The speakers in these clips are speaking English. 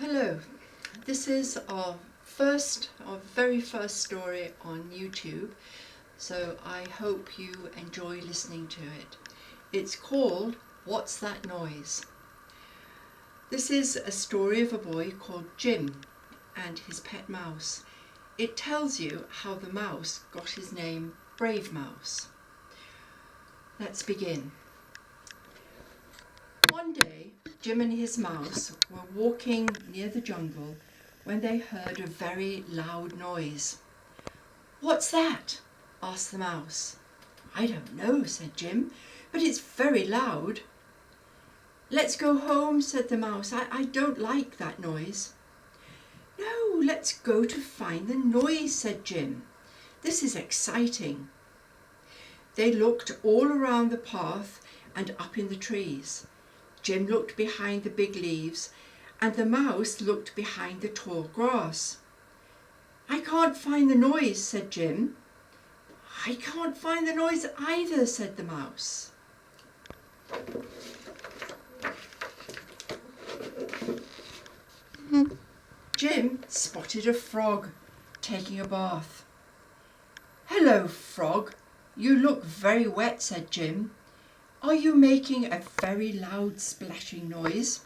Hello, this is our very first story on YouTube, so I hope you enjoy listening to it. It's called What's That Noise? This is a story of a boy called Jim and his pet mouse. It tells you how the mouse got his name Brave Mouse. Let's begin. One day, Jim and his mouse were walking near the jungle when they heard a very loud noise. "What's that?" asked the mouse. "I don't know," said Jim, "but it's very loud." "Let's go home," said the mouse. I don't like that noise." "No, let's go to find the noise," said Jim. "This is exciting." They looked all around the path and up in the trees. Jim looked behind the big leaves and the mouse looked behind the tall grass. "I can't find the noise," said Jim. "I can't find the noise either," said the mouse. Jim spotted a frog taking a bath. "Hello, frog, you look very wet," said Jim. "Are you making a very loud splashing noise?"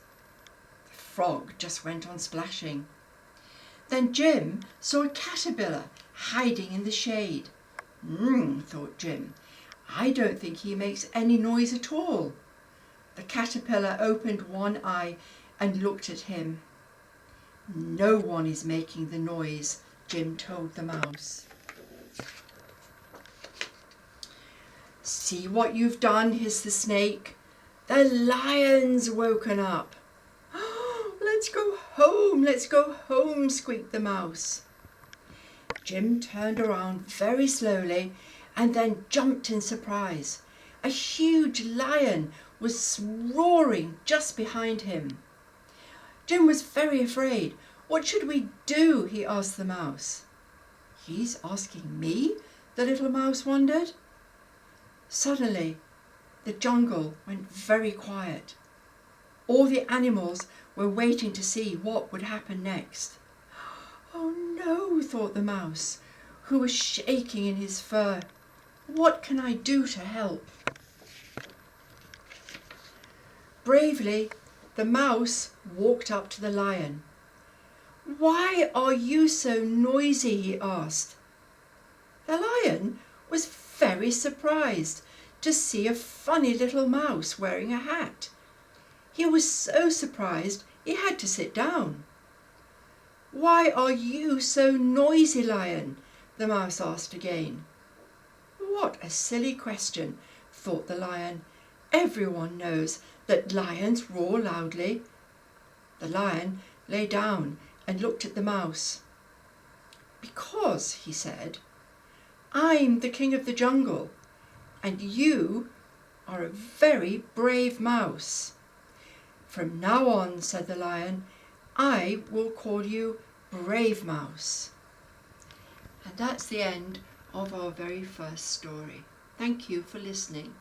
The frog just went on splashing. Then Jim saw a caterpillar hiding in the shade. Thought Jim, "I don't think he makes any noise at all." The caterpillar opened one eye and looked at him. "No one is making the noise," Jim told the mouse. "See what you've done," hissed the snake. "The lion's woken up." Let's go home," squeaked the mouse. Jim turned around very slowly and then jumped in surprise. A huge lion was roaring just behind him. Jim was very afraid. "What should we do?" he asked the mouse. "He's asking me?" the little mouse wondered. Suddenly, the jungle went very quiet. All the animals were waiting to see what would happen next. "Oh no," thought the mouse, who was shaking in his fur. "What can I do to help?" Bravely, the mouse walked up to the lion. "Why are you so noisy?" he asked. The lion was very surprised to see a funny little mouse wearing a hat. He was so surprised he had to sit down. "Why are you so noisy, lion?" the mouse asked again. What a silly question, thought the lion. Everyone knows that lions roar loudly. The lion lay down and looked at the mouse. "Because," he said, "I'm the king of the jungle, and you are a very brave mouse. From now on," said the lion, "I will call you Brave Mouse." And that's the end of our very first story. Thank you for listening.